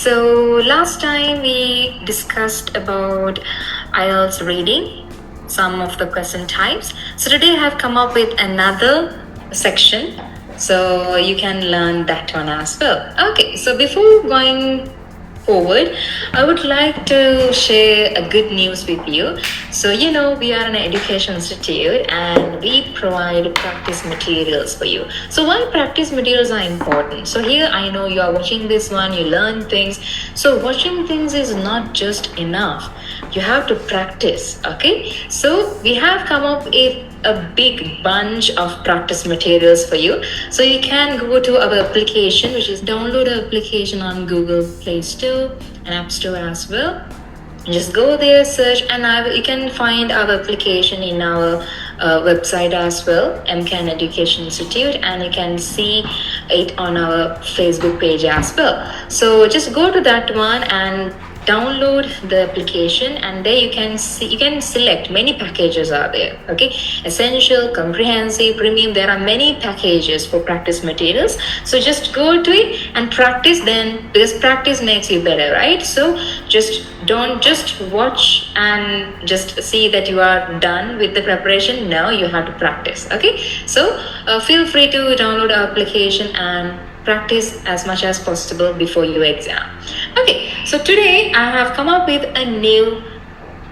So last time we discussed about IELTS reading, some of the question types. So today I have come up with another section, so you can learn that one as well. Okay, so before going forward, I would like to share a good news with you. So we are an education institute and we provide practice materials for you. So why practice materials are important? So here I know you are watching this one, you learn things. So watching things is not just enough. You have to practice. Okay, so we have come up with a big bunch of practice materials for you. So you can go to our application, which is download our application on Google Play Store and App Store as well. Just go there, search, and you can find our application in our website as well, Emcan Education Institute, and you can see it on our Facebook page as well. So just go to that one and download the application, and there you can select many packages are there. Okay, essential, comprehensive, premium, there are many packages for practice materials. So just go to it and practice, then because practice makes you better, right? So don't just watch and just see that you are done with the preparation. No, you have to practice. Okay, so feel free to download our application and practice as much as possible before your exam. Okay, so today I have come up with a new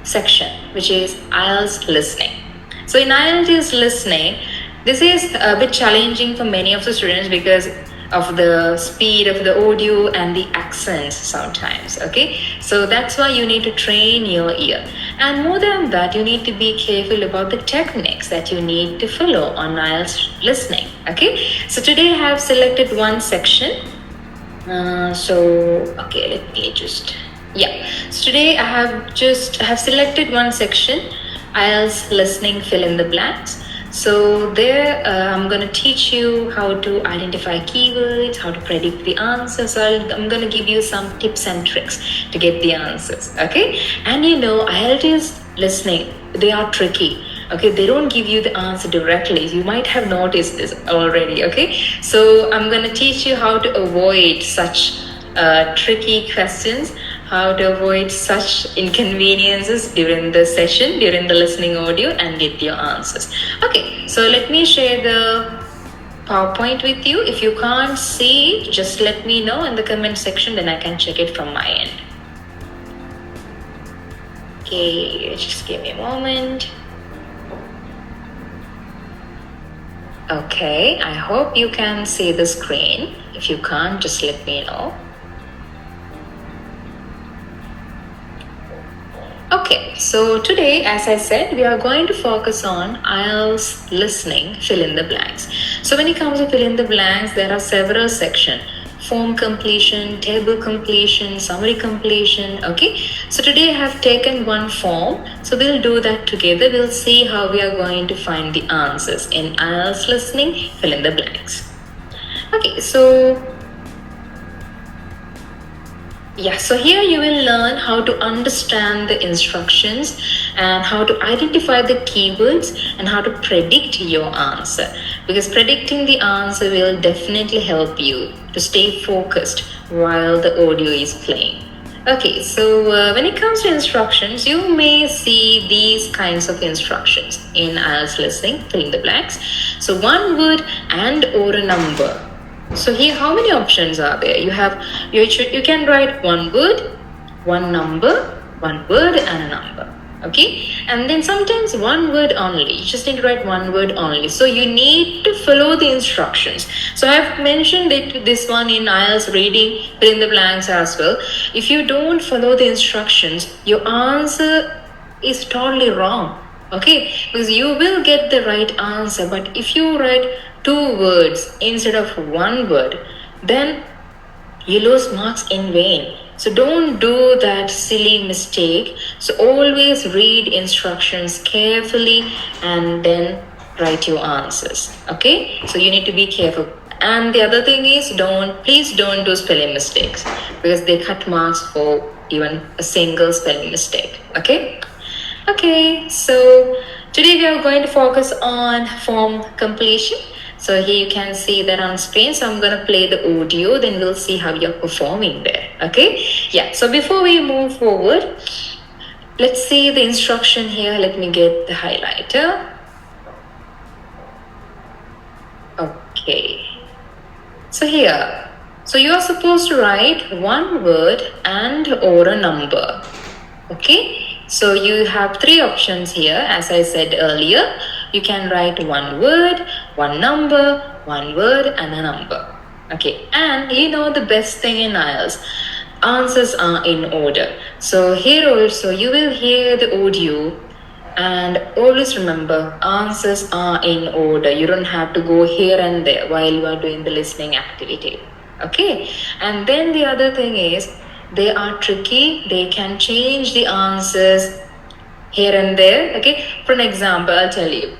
section, which is IELTS listening. So in IELTS listening, this is a bit challenging for many of the students because of the speed of the audio and the accents sometimes. Okay, so that's why you need to train your ear, and more than that, you need to be careful about the techniques that you need to follow on IELTS listening. Okay, so today I have selected one section. So let me so today I have selected one section, IELTS listening fill in the blanks. So there I'm going to teach you how to identify keywords, how to predict the answers. So I'm going to give you some tips and tricks to get the answers. Okay, and IELTS listening, they are tricky. Okay, they don't give you the answer directly. You might have noticed this already. Okay, so I'm going to teach you how to avoid such tricky questions, how to avoid such inconveniences during the session, during the listening audio, and get your answers. Okay, so let me share the PowerPoint with you. If you can't see it, just let me know in the comment section, then I can check it from my end. Okay, just give me a moment. Okay, I hope you can see the screen. If you can't, just let me know. Okay, so today, as I said, we are going to focus on IELTS listening fill in the blanks. So when it comes to fill in the blanks, there are several sections: form completion, table completion, summary completion. Okay, so today I have taken one form, so we'll do that together. We'll see how we are going to find the answers in IELTS listening fill in the blanks. Okay, so so here you will learn how to understand the instructions and how to identify the keywords and how to predict your answer, because predicting the answer will definitely help you to stay focused while the audio is playing. Okay, so when it comes to instructions, you may see these kinds of instructions in IELTS listening fill in the blanks. So one word and or a number. So here, how many options are there? You can write one word, one number, one word and a number. Okay, and then sometimes one word only. You just need to write one word only. So you need to follow the instructions. So I have mentioned this one in IELTS reading fill in the blanks as well. If you don't follow the instructions, your answer is totally wrong. Okay, because you will get the right answer, but if you write two words instead of one word, then you lose marks in vain. So don't do that silly mistake. So always read instructions carefully and then write your answers. Okay, so you need to be careful. And the other thing is, please don't do spelling mistakes, because they cut marks for even a single spelling mistake. Okay, so today we are going to focus on form completion. So here you can see that on screen. So I'm going to play the audio, then we'll see how you're performing there. Okay? Yeah. So before we move forward, let's see the instruction here. Let me get the highlighter. Okay. So here, so you are supposed to write one word and or a number. Okay. So you have three options here. As I said earlier, you can write one word, one number, one word and a number. Okay. And you know the best thing in IELTS, answers are in order. So here also you will hear the audio, and always remember, answers are in order. You don't have to go here and there while you are doing the listening activity. Okay. And then the other thing is, they are tricky. They can change the answers here and there. Okay. For an example, I'll tell you.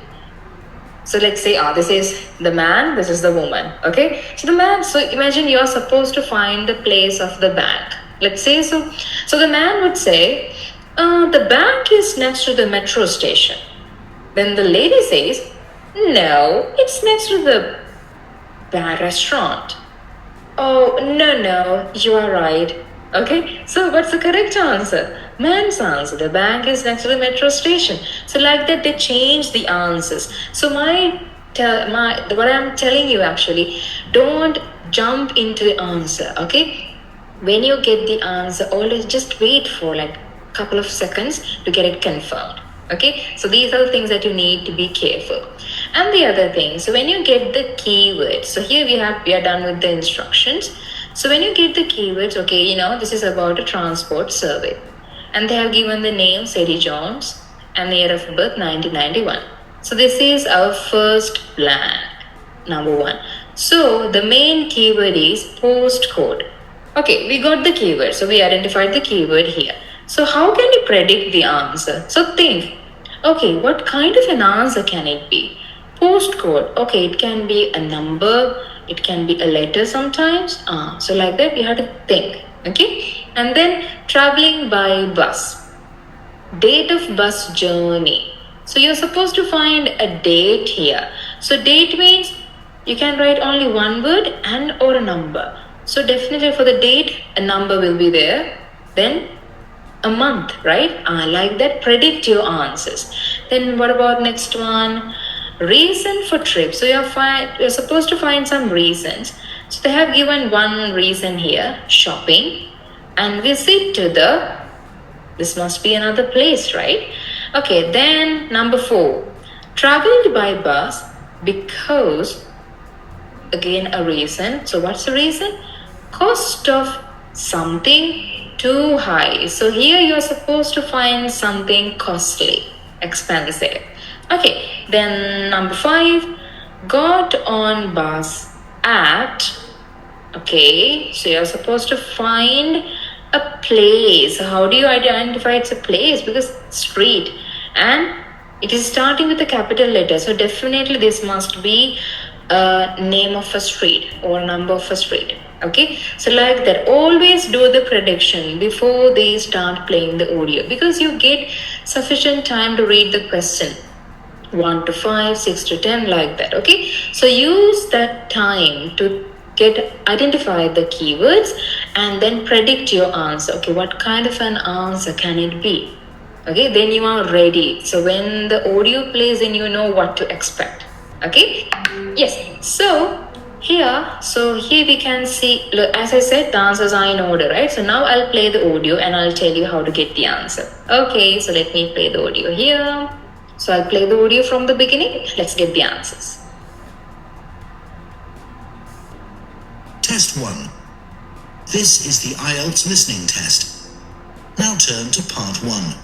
So let's say, this is the man, this is the woman. Okay. So the man, so imagine you're supposed to find the place of the bank. Let's say so. So the man would say, the bank is next to the metro station. Then the lady says, no, it's next to the bar restaurant. Oh, no, you are right. Okay, so what's the correct answer? Man's answer, the bank is next to the metro station. So like that, they change the answers. So what I'm telling you actually, don't jump into the answer. Okay, when you get the answer, always just wait for like a couple of seconds to get it confirmed. Okay, so these are the things that you need to be careful. And the other thing, so when you get the keywords, so here we are done with the instructions. So when you get the keywords, okay, you know, this is about a transport survey. And they have given the name Sadie Jones and the year of birth 1991. So this is our first blank, number one. So the main keyword is postcode. Okay, we got the keyword. So we identified the keyword here. So how can you predict the answer? So think, okay, what kind of an answer can it be? Postcode, okay, it can be a number, it can be a letter sometimes. So like that, you have to think, okay? And then traveling by bus, date of bus journey. So you're supposed to find a date here. So date means you can write only one word and or a number. So definitely for the date, a number will be there. Then a month, right? Like that, predict your answers. Then what about next one? Reason for trip. So you're supposed to find some reasons. So they have given one reason here, shopping, and visit to this must be another place, right? Okay, then number 4, traveled by bus because, again, a reason. So what's the reason? Cost of something too high. So here you're supposed to find something costly, expensive. Okay, then number 5, got on bus at, okay, so you're supposed to find a place. How do you identify it's a place? Because street, and it is starting with a capital letter. So definitely this must be a name of a street or number of a street. Okay, so like that, always do the prediction before they start playing the audio, because you get sufficient time to read the question 1 to 5, 6 to 10, like that. Okay, so use that time to identify the keywords and then predict your answer. Okay, what kind of an answer can it be? Okay, then you are ready. So when the audio plays, then you know what to expect. Okay, yes. So here we can see, look, as I said, the answers are in order, right? So now I'll play the audio and I'll tell you how to get the answer. Okay, so let me play the audio here. So I'll play the audio from the beginning. Let's get the answers. Test 1. This is the IELTS Listening Test. Now turn to part 1.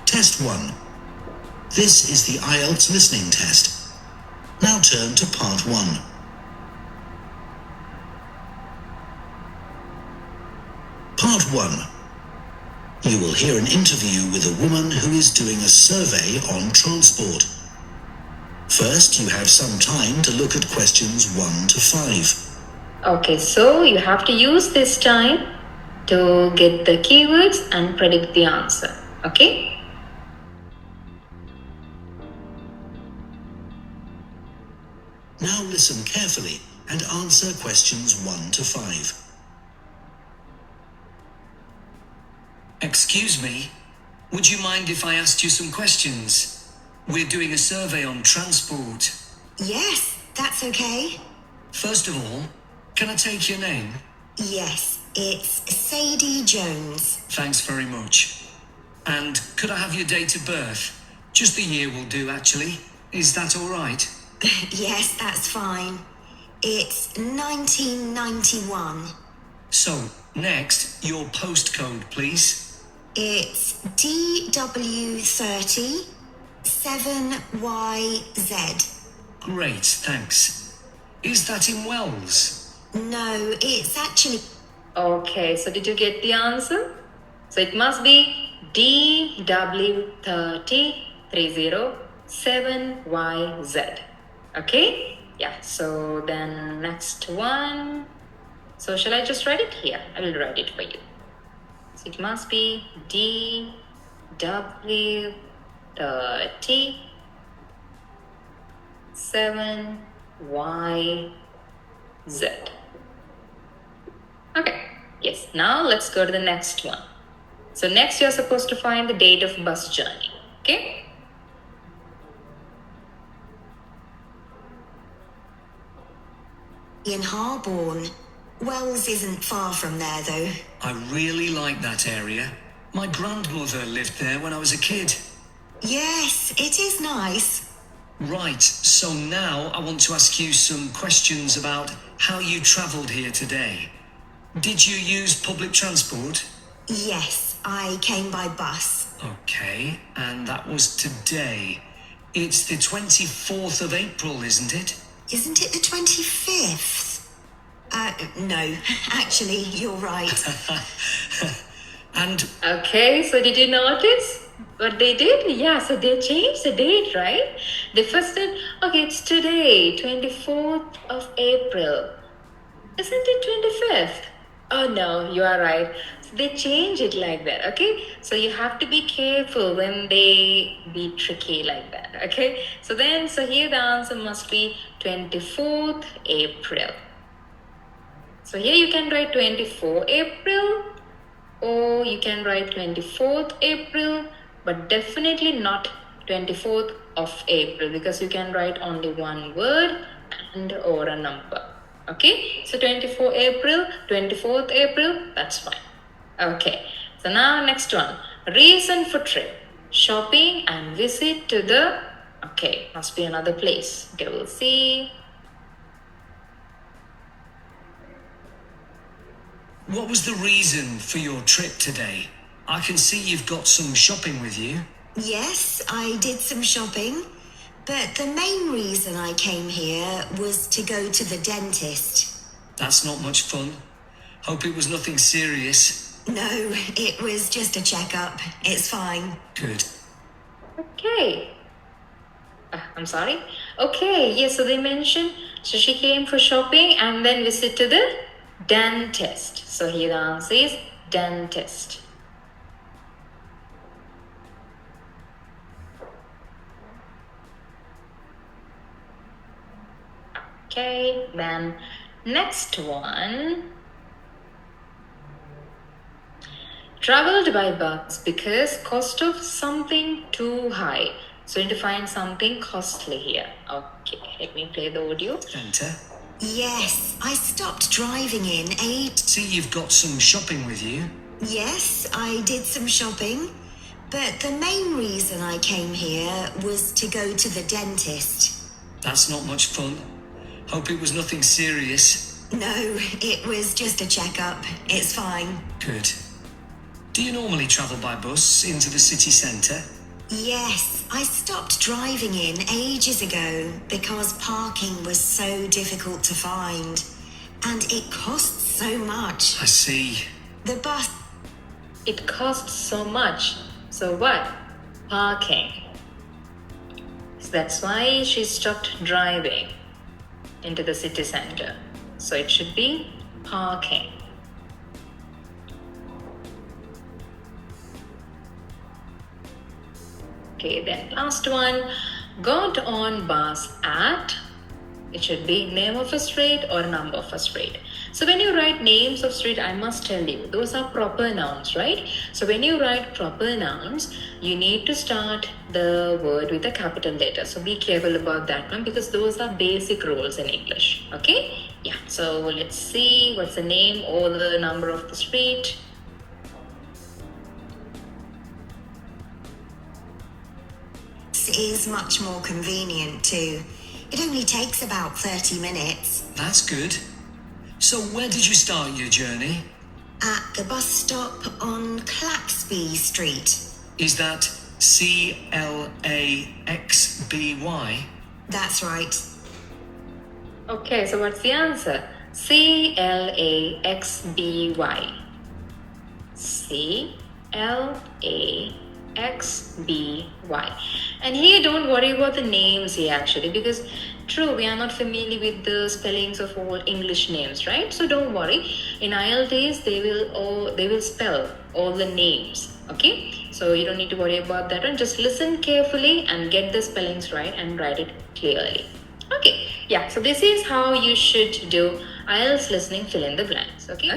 Test 1. This is the IELTS Listening Test. Now turn to part 1. Part 1. You will hear an interview with a woman who is doing a survey on transport. First, you have some time to look at questions 1 to 5. Okay, so you have to use this time to get the keywords and predict the answer. Okay? Now listen carefully and answer questions 1 to 5. Excuse me, would you mind if I asked you some questions? We're doing a survey on transport. Yes, that's okay. First of all, can I take your name? Yes, it's Sadie Jones. Thanks very much. And could I have your date of birth? Just the year will do, actually. Is that all right? Yes, that's fine. It's 1991. So, next, your postcode, please. It's DW30 7YZ. Great, thanks. Is that in Wells? No, it's actually... Okay, so did you get the answer? So it must be DW30307YZ. Okay? Yeah, so then next one. So shall I just write it here? I will write it for you. So it must be DW30 7YZ. Okay, yes, now let's go to the next one. So next you're supposed to find the date of bus journey, okay? in Harborne. Wells isn't far from there, though. I really like that area. My grandmother lived there when I was a kid. Yes, it is nice. Right, so now I want to ask you some questions about how you travelled here today. Did you use public transport? Yes, I came by bus. Okay, and that was today. It's the 24th of April, isn't it? Isn't it the 25th? No, actually, you're right. And Okay, so did you notice what they did? Yeah, so they changed the date, right? They first said, okay, it's today, 24th of April. Isn't it 25th? Oh no, you are right. So they change it like that, okay? So you have to be careful when they be tricky like that, okay? So here the answer must be 24th April. So here you can write 24 April or you can write 24th April, but definitely not 24th of April because you can write only one word and or a number. Okay, so 24 April, 24th April, that's fine. Okay, so now next one. Reason for trip. Shopping and visit to the... Okay, must be another place. Okay, we'll see. what was the reason for your trip today? I can see you've got some shopping with you. Yes, I did some shopping. But the main reason I came here was to go to the dentist. That's not much fun. Hope it was nothing serious. No, it was just a checkup. It's fine. Good. Okay. I'm sorry. Okay, yes, so they mentioned, so she came for shopping and then visit to the dentist. So here the answer is dentist. Okay, then next one. Traveled by bus because cost of something too high. So you need to find something costly here. Okay, let me play the audio. Enter. Yes, I stopped driving in 8. See you've got some shopping with you. Yes, I did some shopping. But the main reason I came here was to go to the dentist. That's not much fun. Hope it was nothing serious. No, it was just a checkup. It's fine. Good. Do you normally travel by bus into the city centre? Yes, I stopped driving in ages ago because parking was so difficult to find. And it costs so much. I see. The bus... It costs so much. So what? Parking. So that's why she stopped driving into the city center. So it should be parking. Okay, then last one. Got on bus at It should be name of a street or number of a street. So when you write names of street, I must tell you, those are proper nouns, right? So when you write proper nouns, you need to start the word with a capital letter. So be careful about that one because those are basic rules in English. Okay? Yeah. So let's see what's the name or the number of the street. This is much more convenient too. It only takes about 30 minutes. That's good. So where did you start your journey? At the bus stop on Claxby Street. Is that CLAXBY? That's right. Okay, so what's the answer? CLAXBY. CLAXBY. And here don't worry about the names here actually, because true, we are not familiar with the spellings of all English names, right? So don't worry. In IELTS they will spell all the names. Okay, so you don't need to worry about that one. Just listen carefully and get the spellings right and write it clearly. Okay, yeah, so this is how you should do IELTS listening fill in the blanks. Okay,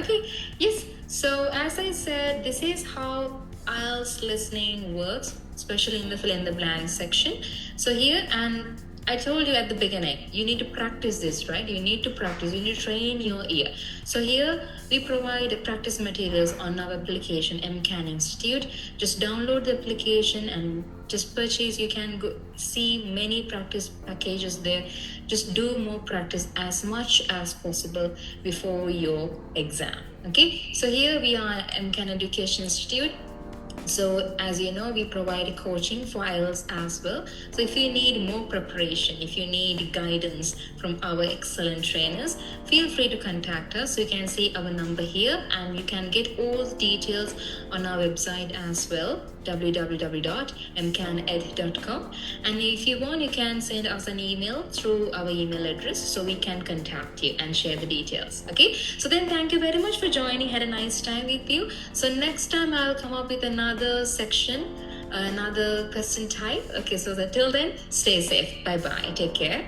yes. So as I said, this is how IELTS listening works, especially in the fill in the blanks section. So here, and I told you at the beginning, you need to practice this, right? You need to practice, you need to train your ear. So here we provide practice materials on our application, Emcan Institute. Just download the application and just purchase. You can go see many practice packages there. Just do more practice as much as possible before your exam. Okay, so here we are Emcan Education Institute. So as you know, we provide coaching for IELTS as well. So if you need more preparation, if you need guidance from our excellent trainers, feel free to contact us. So you can see our number here and you can get all the details on our website as well, www.emcaned.com. And if you want, you can send us an email through our email address so we can contact you and share the details. Okay, so then thank you very much for joining. Had a nice time with you. So next time I'll come up with another section, another question type. Okay, so till then, stay safe. Bye bye. Take care.